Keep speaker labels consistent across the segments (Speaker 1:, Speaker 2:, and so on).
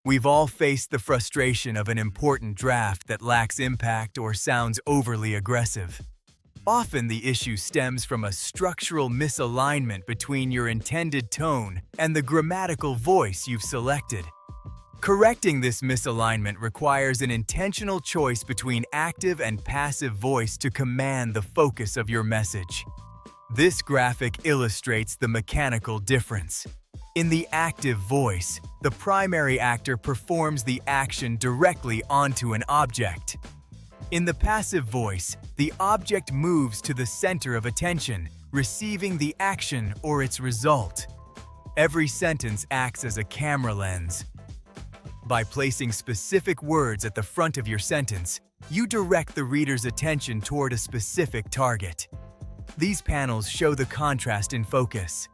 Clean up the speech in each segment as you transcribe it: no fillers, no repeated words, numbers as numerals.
Speaker 1: We've all faced the frustration of an important draft that lacks impact or sounds overly aggressive. Often the issue stems from a structural misalignment between your intended tone and the grammatical voice you've selected. Correcting this misalignment requires an intentional choice between active and passive voice to command the focus of your message. This graphic illustrates the mechanical difference. In the active voice, the primary actor performs the action directly onto an object. In the passive voice, the object moves to the center of attention, receiving the action or its result. Every sentence acts as a camera lens. By placing specific words at the front of your sentence, you direct the reader's attention toward a specific target. These panels show the contrast in focus.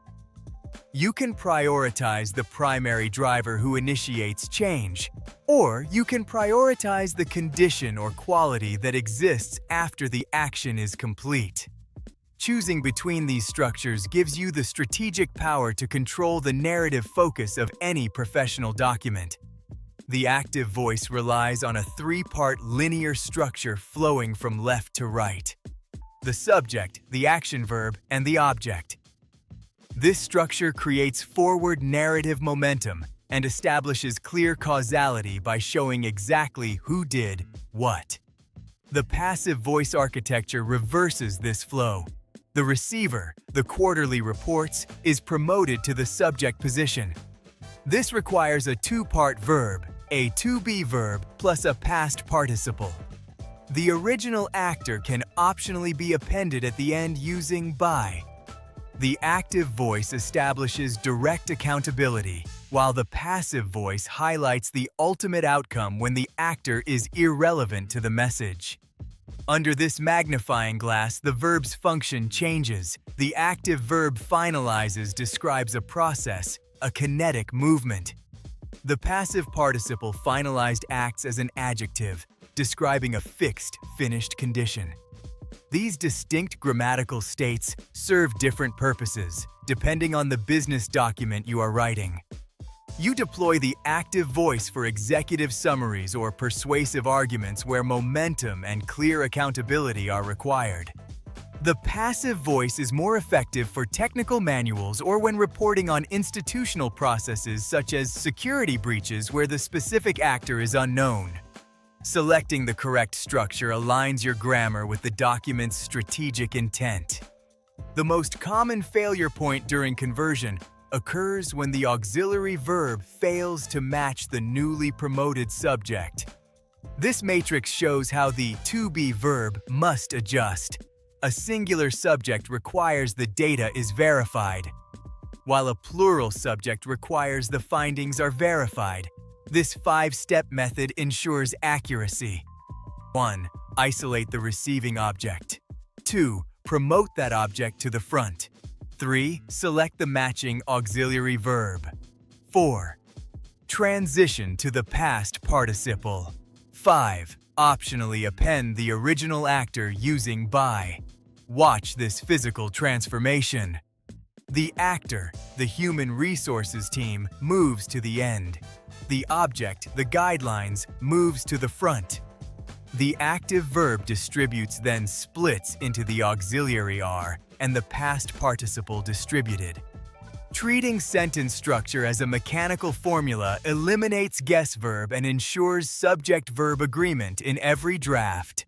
Speaker 1: You can prioritize the primary driver who initiates change, or you can prioritize the condition or quality that exists after the action is complete. Choosing between these structures gives you the strategic power to control the narrative focus of any professional document. The active voice relies on a three-part linear structure flowing from left to right: the subject, the action verb, and the object. This structure creates forward narrative momentum and establishes clear causality by showing exactly who did what. The passive voice architecture reverses this flow. The receiver, the quarterly reports, is promoted to the subject position. This requires a two-part verb, a to-be verb plus a past participle. The original actor can optionally be appended at the end using by. The active voice establishes direct accountability, while the passive voice highlights the ultimate outcome when the actor is irrelevant to the message. Under this magnifying glass, the verb's function changes. The active verb finalizes describes a process, a kinetic movement. The passive participle finalized acts as an adjective, describing a fixed, finished condition. These distinct grammatical states serve different purposes, depending on the business document you are writing. You deploy the active voice for executive summaries or persuasive arguments where momentum and clear accountability are required. The passive voice is more effective for technical manuals or when reporting on institutional processes such as security breaches where the specific actor is unknown. Selecting the correct structure aligns your grammar with the document's strategic intent. The most common failure point during conversion occurs when the auxiliary verb fails to match the newly promoted subject. This matrix shows how the to-be verb must adjust. A singular subject requires the data is verified, while a plural subject requires the findings are verified. This five-step method ensures accuracy. 1. Isolate the receiving object. 2. Promote that object to the front. 3. Select the matching auxiliary verb. 4. Transition to the past participle. 5. Optionally append the original actor using by. Watch this physical transformation. The actor, the human resources team, moves to the end. The object, the guidelines, moves to the front. The active verb distributes then splits into the auxiliary are and the past participle distributed. Treating sentence structure as a mechanical formula eliminates guess verb and ensures subject-verb agreement in every draft.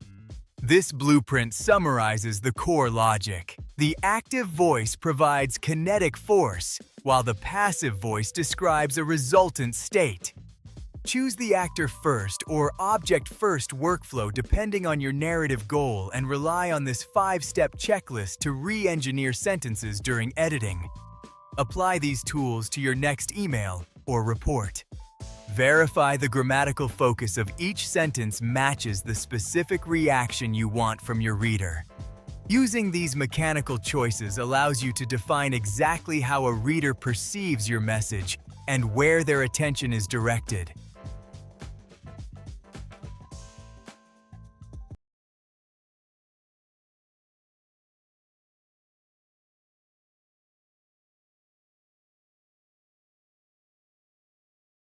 Speaker 1: This blueprint summarizes the core logic. The active voice provides kinetic force, while the passive voice describes a resultant state. Choose the actor first or object first workflow depending on your narrative goal and rely on this five-step checklist to re-engineer sentences during editing. Apply these tools to your next email or report. Verify the grammatical focus of each sentence matches the specific reaction you want from your reader. Using these mechanical choices allows you to define exactly how a reader perceives your message and where their attention is directed.